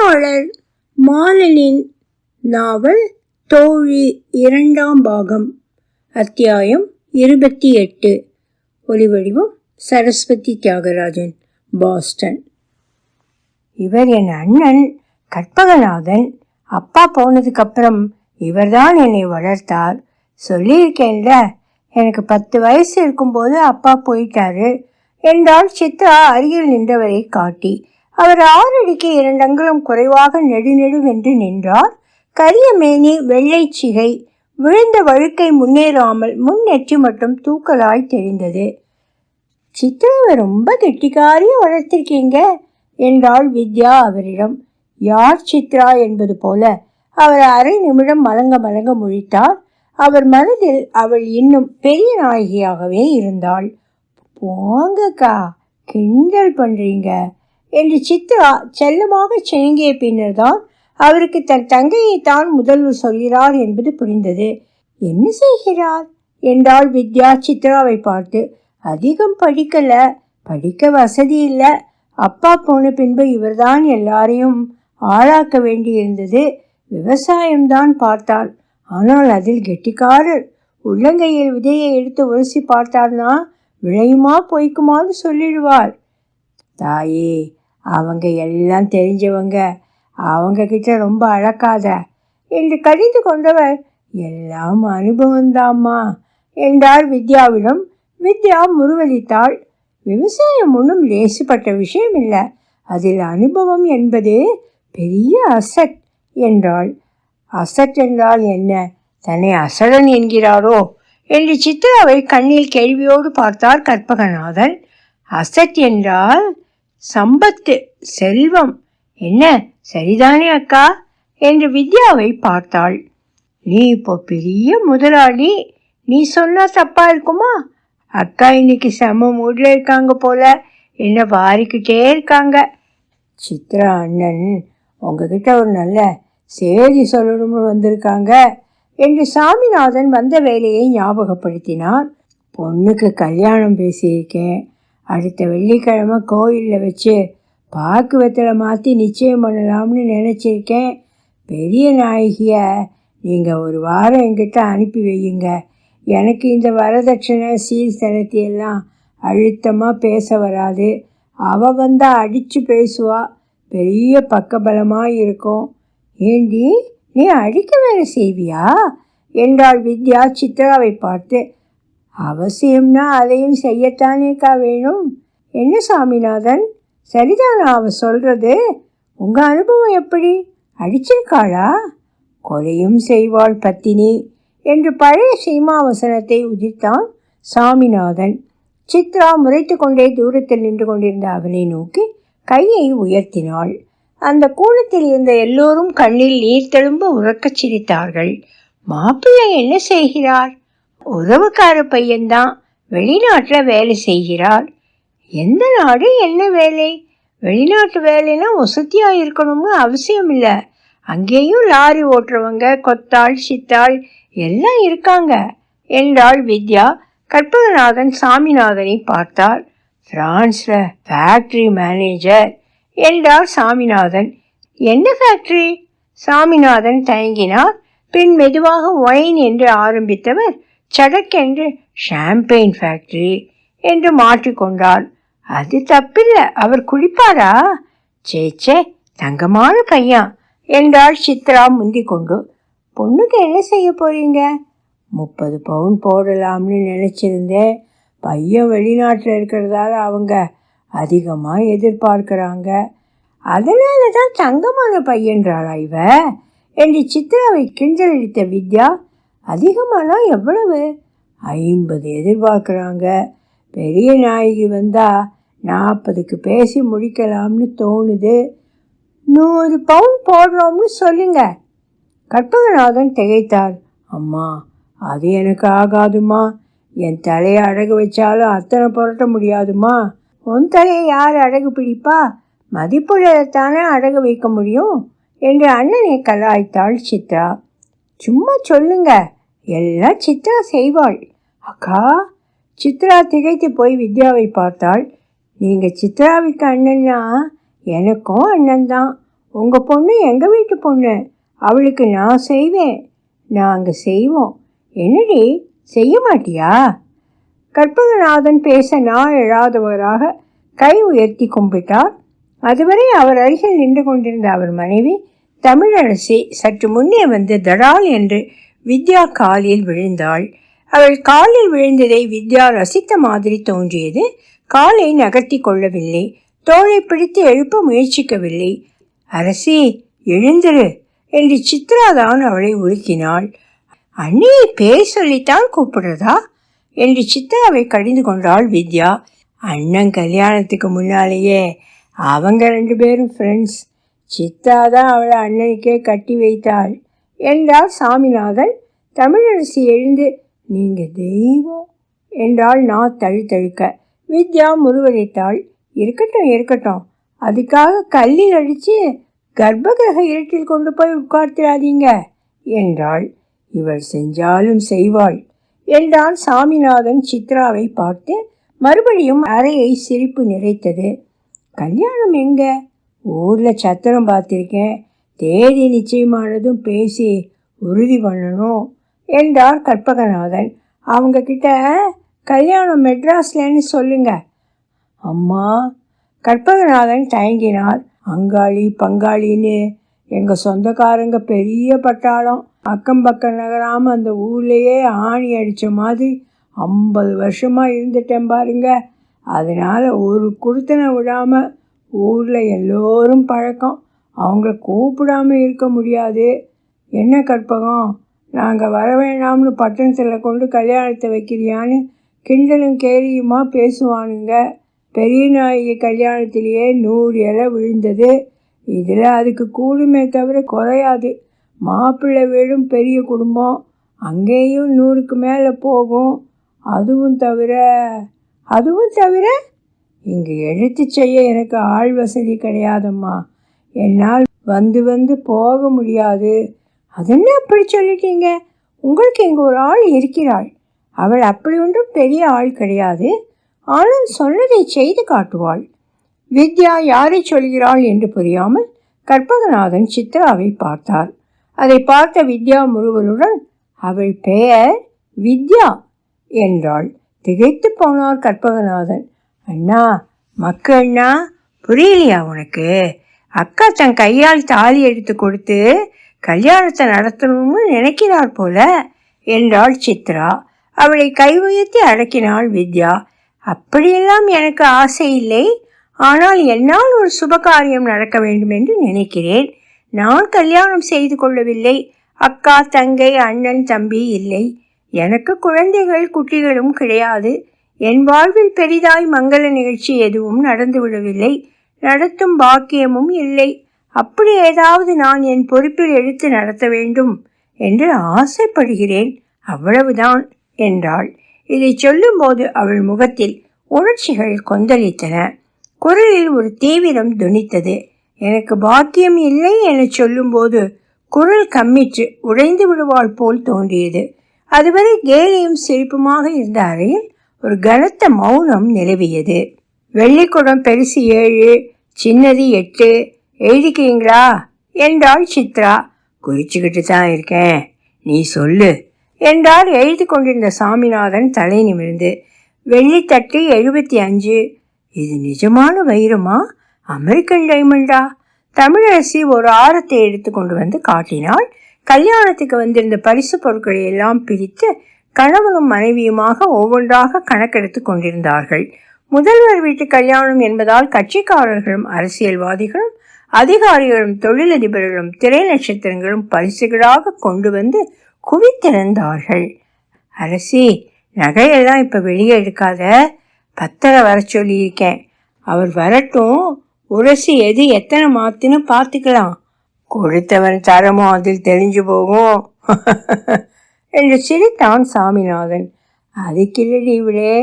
எழுத்தாளர் மாலனின் நாவல் தோழி 2ஆம் பாகம், அத்தியாயம் 28. ஒலிவடிவம் சரஸ்வதி தியாகராஜன், பாஸ்டன். இவர் என் அண்ணன் கற்பகநாதன். அப்பா போனதுக்கப்புறம் இவர்தான் என்னை வளர்த்தார். சொல்லியிருக்கேன்ல, எனக்கு 10 வயசு இருக்கும்போது அப்பா போயிட்டாரு என்றால் சித்ரா அருகில் நின்றவரை காட்டி. அவர் 6 அடிக்கு 2 அங்குலம் குறைவாக நெடுநெடுவென்று நின்றார். கரிய மேனி, வெள்ளை சிகை, விழுந்த வழுக்கை முன்னேறாமல் முன் நெற்றி மட்டும் தூக்கலாய் தெரிந்தது. சித்ராவை ரொம்ப கெட்டிக்காரியா வளர்த்திருக்கீங்க என்றாள் வித்யா அவரிடம். யார் சித்ரா என்பது போல அவர் அரை நிமிடம் மலங்க மலங்க முழித்தார். அவர் மனதில் அவள் இன்னும் பெரிய நாயகியாகவே இருந்தாள். போங்கக்கா, கிண்டல் பண்றீங்க என்று சித்ரா செல்லமாக சிணுங்கிய பின்னர் தான் அவருக்கு தன் தங்கையை தான் முதல்வர் சொல்கிறார் என்பது புரிந்தது. என்ன செய்கிறார் என்றாள் வித்யா சித்ராவை பார்த்து. அதிகம் படிக்கல, படிக்க வசதி இல்லை. அப்பா போன பின்பு இவர்தான் எல்லாரையும் ஆளாக்க வேண்டியிருந்தது. விவசாயம்தான் பார்த்தார், ஆனால் அதில் கெட்டிக்காரர். உள்ளங்கையில் விதையை எடுத்து உரசி பார்த்தார்னா விளையுமா பொய்க்குமான்னு சொல்லிடுவார். தாயே, அவங்க எல்லாம் தெரிஞ்சவங்க, அவங்க கிட்ட ரொம்ப அழக்காத என்று கடிந்து கொண்டவர், எல்லாம் அனுபவம்தாம்மா என்றார் வித்யாவிடம். வித்யா முருவலித்தாள். விவசாயம் ஒன்றும் லேசுப்பட்ட விஷயம் இல்லை, அதில் அனுபவம் என்பது பெரிய அசட் என்றாள். அசட் என்றால் என்ன? தன்னை அசடன் என்கிறாரோ என்று சித்ராவை கண்ணில் கேள்வியோடு பார்த்தார் கற்பகநாதன். அசட் என்றால் சம்பத்து, செல்வம். என்ன, சரிதானே அக்கா என்று வித்யாவை பார்த்தாள். நீ இப்போ பெரிய முதலாளி, நீ சொன்னா தப்பா இருக்குமா? அக்கா இன்னைக்கு செம மூட்ல இருக்காங்க போல, என்ன வாரிக்கிட்டே இருக்காங்க. சித்ரா அண்ணன் உங்ககிட்ட ஒரு நல்ல செய்தி சொல்லணும்னு வந்திருக்காங்க என்று சாமிநாதன் வந்த வேலையை ஞாபகப்படுத்தினார். பொண்ணுக்கு கல்யாணம் பேசியிருக்கேன். அடுத்த வெள்ளிக்கிழமை கோயிலில் வச்சு பாக்கு வெத்தலை மாற்றி நிச்சயம் பண்ணலாம்னு நினச்சிருக்கேன். பெரிய நாயகியை நீங்கள் ஒரு வாரம் என்கிட்ட அனுப்பி வையுங்க. எனக்கு இந்த வரதட்சணை சீர்திருத்தியெல்லாம் அழுத்தமாக பேச வராது. அவள் வந்தால் அடித்து பேசுவா, பெரிய பக்கபலமாக இருக்கும். ஏண்டி, நீ அடிக்க வேலை செய்வியா என்றாள் வித்யா சித்ராவை பார்த்து. அவசியம்னா அதையும் செய்யத்தானேக்கா வேணும். என்ன சாமிநாதன், சரிதானா அவ சொல்றது? உங்க அனுபவம் எப்படி? அடிச்சிருக்காளா? கொலையும் செய்வாள் பத்தினி என்று பழைய சீமாவசனத்தை உதிர்த்தான் சாமிநாதன். சித்ரா முறைத்து கொண்டே தூரத்தில் நின்று கொண்டிருந்த அவனை நோக்கி கையை உயர்த்தினாள். அந்த கூடத்தில் இருந்த எல்லோரும் கண்ணில் நீர் தெழும்ப உறக்கச் சிரித்தார்கள். மாப்பிள்ளை என்ன செய்கிறார்? உறவுக்கார பையன்தான், வெளிநாட்டில் வேலை செய்கிறார். எந்த நாடு, என்ன வேலை? வெளிநாட்டு வேலைன்னா வசதியாக இருக்கணும்னு அவசியம் இல்லை. அங்கேயும் லாரி ஓட்டுறவங்க, கொத்தாள், சித்தாள் எல்லாம் இருக்காங்க என்றாள் வித்யா. கற்பகநாதன் சாமிநாதனை பார்த்தார். பிரான்ஸில் ஃபேக்ட்ரி மேனேஜர் என்றார் சாமிநாதன். என்ன ஃபேக்ட்ரி? சாமிநாதன் தயங்கினார். பின் மெதுவாக ஒயின் என்று ஆரம்பித்தவர் சடக்கென்று ஷாம்பெயின் ஃபேக்ட்ரி என்று மாற்றிக்கொண்டார். அது தப்பில்லை, அவர் குடிப்பாரா? சேச்சே, தங்கமான பையன் என்றாள் சித்ரா முந்தி கொண்டு. பொண்ணுக்கு என்ன செய்ய போறீங்க? 30 பவுன் போடலாம்னு நினச்சிருந்தேன். பையன் வெளிநாட்டில் இருக்கிறதால அவங்க அதிகமாக எதிர்பார்க்குறாங்க. அதனால தான் தங்கமான பையன்றாளா இவ என்று சித்ராவை கிண்டலடித்த வித்யா. அதிகமானா எவ்வளவு? 50 எதிர்பார்க்குறாங்க. பெரிய நாயகி வந்தால் 40க்கு பேசி முடிக்கலாம்னு தோணுது. 100 பவுன் போடுறோம்னு சொல்லுங்க. கற்பகநாதன் திகைத்தார். அம்மா, அது எனக்கு ஆகாதுமா. என் தலையை அடகு வச்சாலும் அத்தனை புரட்ட முடியாதுமா. உன் தலையை யார் அடகு பிடிப்பா? மதிப்புள்ளதானே அடகு வைக்க முடியும் என்று அண்ணனை கலாய்த்தாள் சித்ரா. சும்மா சொல்லுங்க, எல்லாம் சித்ரா செய்வாள். அக்கா, சித்ரா திகைத்து போய் வித்யாவை பார்த்தாள். நீங்கள் சித்ராவுக்கு அண்ணன்னா எனக்கும் அண்ணன் தான். உங்கள் பொண்ணு எங்கள் வீட்டு பொண்ணு, அவளுக்கு நான் செய்வேன், நாங்கள் செய்வோம். என்னடி செய்ய மாட்டியா? கற்பகநாதன் பேச நான் எழாதவராக கை உயர்த்தி கும்பிட்டார். அதுவரை அவர் அருகில் நின்று கொண்டிருந்த அவர் மனைவி தமிழரசி சற்று முன்னே வந்து தடால் என்று வித்யா காலில் விழுந்தாள். அவள் காலில் விழுந்ததை வித்யா ரசித்த மாதிரி தோன்றியது. காலை நகர்த்தி கொள்ளவில்லை, தோளை பிடித்து எழுப்ப முயற்சிக்கவில்லை. அரசி எழுந்திரு என்று சித்ராதான் அவளை உலுக்கினாள். அண்ணியை பேர் சொல்லித்தான் கூப்பிடுறதா என்று சித்ராவை கடிந்து கொண்டாள் வித்யா. அண்ணன் கல்யாணத்துக்கு முன்னாலேயே அவங்க 2 பேரும் ஃப்ரெண்ட்ஸ். சித்ரா தான் அவளை அண்ணனுக்கே கட்டி வைத்தாள் என்றார் சாமிநாதன். தமிழரசி எழுந்து நீங்கள் தெய்வம் என்றாள் நான் தழுத்தழுக்க. வித்யா முருவரைத்தாள். இருக்கட்டும் இருக்கட்டும், அதுக்காக கல்லில் அடித்து கர்ப்பகிரக இருட்டில் கொண்டு போய் உட்கார்த்திடாதீங்க என்றாள். இவள் செஞ்சாலும் செய்வாள் என்றான் சாமிநாதன் சித்ராவை பார்த்து. மறுபடியும் அறையை சிரிப்பு நிறைத்தது. கல்யாணம் எங்க? ஊரில் சத்திரம் பார்த்திருக்கேன், தேதி நிச்சயமானதும் பேசி உறுதி பண்ணணும் என்றார் கற்பகநாதன். அவங்க கிட்ட கல்யாணம் மெட்ராஸ்லன்னு சொல்லுங்க. அம்மா, கற்பகநாதன் தயங்கினார். அங்காளி பங்காளின்னு எங்கள் சொந்தக்காரங்க பெரிய பட்டாளம். அக்கம் பக்கம் நகராமல் அந்த ஊர்லேயே ஆணி அடித்த மாதிரி 50 வருஷமாக இருந்துட்டேன் பாருங்க. அதனால் ஒரு குடுத்தனை விடாமல் ஊரில் எல்லோரும் பழக்கம். அவங்கள கூப்பிடாமல் இருக்க முடியாது. என்ன கற்பகம், நாங்கள் வர வேணாம்னு பட்டணத்தில் கொண்டு கல்யாணத்தை வைக்கிறியான்னு கிண்டலும் கேலியுமா பேசுவானுங்க. பெரிய நாயகி கல்யாணத்திலேயே 100 இலை விழுந்தது. இதில் அதுக்கு கூடுமே தவிர குறையாது. மாப்பிள்ளை வீடும் பெரிய குடும்பம், அங்கேயும் 100க்கு மேலே போகும். அதுவும் தவிர இங்கு எழுத்து செய்ய எனக்கு ஆள் வசதி கிடையாதம்மா. என்னால் வந்து போக முடியாது. அதென்ன அப்படி சொல்லிட்டீங்க? உங்களுக்கு இங்கே ஒரு ஆள் இருக்கிறாள். அவள் அப்படி ஒன்றும் பெரிய ஆள் கிடையாது. ஆனால் சொன்னதை செய்து காட்டுவாள். வித்யா யாரை சொல்கிறாள் என்று புரியாமல் கற்பகநாதன் சித்ராவை பார்த்தார். அதை பார்த்த வித்யா முருவலுடன் அவள் பெயர் வித்யா என்றாள். திகைத்து போனார் கற்பகநாதன். அண்ணா, மக்கள்னா புரியலையா உனக்கு? அக்கா தன் கையால் தாலி எடுத்து கொடுத்து கல்யாணத்தை நடத்தணும்னு நினைக்கிறார் போல என்றாள் சித்ரா. அவளை கை உயர்த்தி அடக்கினாள் வித்யா. அப்படியெல்லாம் எனக்கு ஆசை இல்லை. ஆனால் என்னால் ஒரு சுபகாரியம் நடக்க வேண்டும் என்று நினைக்கிறேன். நான் கல்யாணம் செய்து கொள்ளவில்லை. அக்கா தங்கை அண்ணன் தம்பி இல்லை. எனக்கு குழந்தைகள் குட்டிகளும் கிடையாது. என் வாழ்வில் பெரிதாய் மங்கள நிகழ்ச்சி எதுவும் நடந்துவிடவில்லை. நடத்தும் பாக்கியமும் இல்லை. அப்படி ஏதாவது நான் என் பொறுப்பில் எடுத்து நடத்த வேண்டும் என்று ஆசைப்படுகிறேன், அவ்வளவுதான் என்றாள். இதை சொல்லும்போது அவள் முகத்தில் உணர்ச்சிகள் கொந்தளித்தன. குரலில் ஒரு தீவிரம் துணித்தது. எனக்கு பாக்கியம் இல்லை என சொல்லும்போது குரல் கம்மிற்று உடைந்து விடுவாள் போல் தோன்றியது. அதுவரை கேலியும் சிரிப்புமாக இருந்த அறையில் ஒரு கனத்த மௌனம் நிலவியது. வெள்ளிக்குடம் பெருசு 7, சின்னது 8, எழுதிக்கிறீங்களா என்றாள் சித்ரா. குறிச்சுக்கிட்டு தான் இருக்கேன், நீ சொல்லு என்றார் எழுதி கொண்டிருந்த சாமிநாதன் தலை நிமிர்ந்து. வெள்ளித்தட்டு 75. இது நிஜமான வைரமா, அமெரிக்கன் டைமண்டா? தமிழரசி ஒரு ஆரத்தை எடுத்து கொண்டு வந்து காட்டினாள். கல்யாணத்துக்கு வந்திருந்த பரிசு பொருட்களை எல்லாம் பிரித்து கணவனும் மனைவியுமாக ஒவ்வொன்றாக கணக்கெடுத்து கொண்டிருந்தார்கள். முதல்வர் வீட்டு கல்யாணம் என்பதால் கட்சிக்காரர்களும் அரசியல்வாதிகளும் அதிகாரிகளும் தொழிலதிபர்களும் திரை நட்சத்திரங்களும் பரிசுகளாக கொண்டு வந்து குவித்திருந்தார்கள். அரசி, நகையெல்லாம் இப்போ வெளியே எடுக்காத, பத்தரை வர சொல்லியிருக்கேன். அவர் வரட்டும், உரசி எது எத்தனை மாத்தின்னு பார்த்துக்கலாம். கொடுத்தவன் தரமோ அதில் தெரிஞ்சு போகும் என்று சிரித்தான் சாமிநாதன். அதுக்கில்லடி இவளே,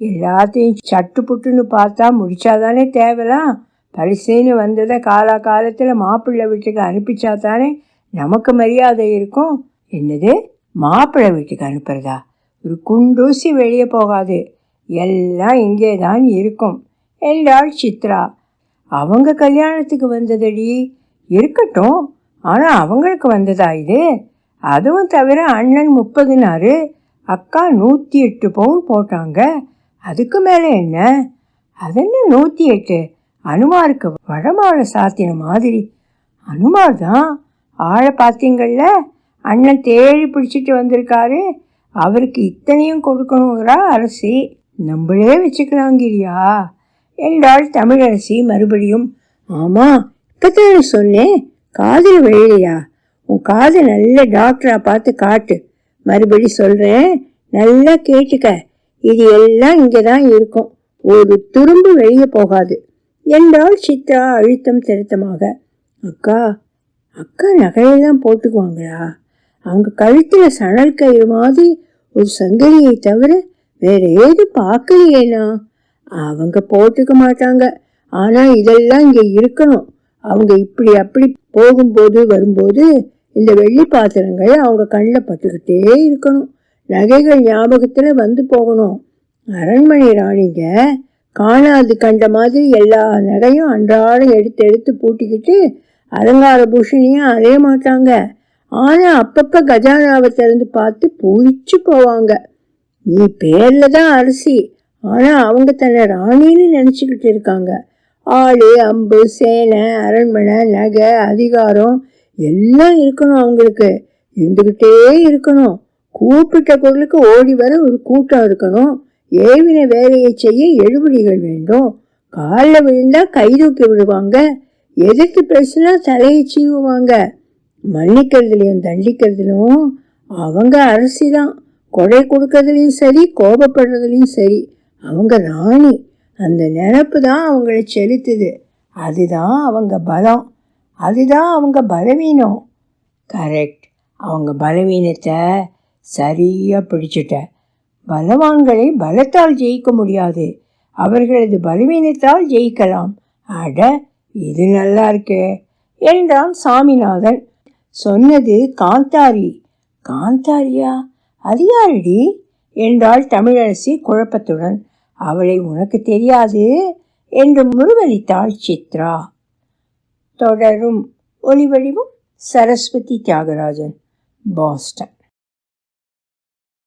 எல்லாத்தையும் சட்டு புட்டுன்னு பார்த்தா முடிச்சாதானே தேவலாம். பரிசுன்னு வந்ததை காலத்தில் மாப்பிள்ளை வீட்டுக்கு அனுப்பிச்சா தானே நமக்கு மரியாதை இருக்கும். என்னது, மாப்பிள்ளை வீட்டுக்கு அனுப்புறதா? ஒரு குண்டூசி வெளியே போகாது, எல்லாம் இங்கே தான் இருக்கும் என்றாள் சித்ரா. அவங்க கல்யாணத்துக்கு வந்ததடி, இருக்கட்டும், ஆனால் அவங்களுக்கு வந்ததா இது? அதுவும் தவிர அண்ணன் 30னாரு, அக்கா 108 பவுன் போட்டாங்க. அதுக்கு மேலே என்ன? அதென்ன 108? அனுமாருக்கு வடமாழை சாத்தின மாதிரி. அனுமார் தான் ஆளை பார்த்தீங்கள்ல, அண்ணன் தேடி பிடிச்சிட்டு வந்திருக்காரு. அவருக்கு இத்தனையும் கொடுக்கணுங்கிறா அரசி. நம்மளே வச்சுக்கலாங்கிறியா என்றாள் தமிழரசி மறுபடியும். ஆமாம், இப்பத்தானே சொன்னேன், காதில் விழலையா? உன் காதை நல்ல டாக்டரா பார்த்து காட்டு. மறுபடி சொல்கிறேன், நல்லா கேட்டுக்க. இது எல்லாம் இங்கே தான் இருக்கும், ஒரு துரும்பு வெளியே போகாது என்றாள் சித்ரா அழுத்தம் திருத்தமாக. அக்கா அக்கா நகையெல்லாம் போட்டுக்குவாங்களா? அவங்க கழுத்தில் சணல் கயிறு மாதிரி ஒரு சங்கிலியை தவிர வேற ஏது பார்க்கலையேனா? அவங்க போட்டுக்க மாட்டாங்க. ஆனால் இதெல்லாம் இங்கே இருக்கணும். அவங்க இப்படி அப்படி போகும்போது வரும்போது இந்த வெள்ளி பாத்திரங்கள் அவங்க கண்ணில் பட்டுக்கிட்டே இருக்கணும். நகைகள் ஞாபகத்தில் வந்து போகணும். அரண்மனை ராணிங்க காணாது கண்ட மாதிரி எல்லா நகையும் அன்றாடம் எடுத்து எடுத்து பூட்டிக்கிட்டு அலங்கார பூஷணியும் அறைய மாட்டாங்க. ஆனால் அப்பப்போ கஜானாவை திறந்து பார்த்து பூரிச்சு போவாங்க. நீ பேர்ல தான் அரசி, ஆனால் அவங்க தன்னை ராணின்னு நினச்சிக்கிட்டு இருக்காங்க. ஆளு அம்பு சேனை அரண்மனை நகை அதிகாரம் எல்லாம் இருக்கணும். அவங்களுக்கு இருந்துக்கிட்டே இருக்கணும். கூப்பிட்ட குரலுக்கு ஓடி வர ஒரு கூட்டம் இருக்கணும். ஏவின வேலையை செய்ய எழுபடிகள் வேண்டும். காலில் விழுந்தா கை தூக்கி விடுவாங்க. எதிர்த்து பேசினா தலையை சீவுவாங்க. மன்னிக்கிறதுலையும் தண்டிக்கிறதுலையும் அவங்க அரசி தான். கொடை கொடுக்கறதுலையும் சரி, கோபப்படுறதுலையும் சரி, அவங்க ராணி. அந்த நினப்பு தான் அவங்கள செலுத்துது. அதுதான் அவங்க பலம், அதுதான் அவங்க பலவீனம். கரெக்ட், அவங்க பலவீனத்தை சரியாக பிடிச்சிட்ட. பலவான்களை பலத்தால் ஜெயிக்க முடியாது, அவர்களது பலவீனத்தால் ஜெயிக்கலாம். அட, இது நல்லா இருக்கே என்றான் சாமிநாதன். சொன்னது காந்தாரி. காந்தாரியா? அது யாரடி என்றாள் தமிழரசி குழப்பத்துடன். அவளை உனக்கு தெரியாது என்று முருகலித்தாள் சித்ரா. தொடரும். ஒலிவடிவம் சரஸ்வதி தியாகராஜன், பாஸ்டன்.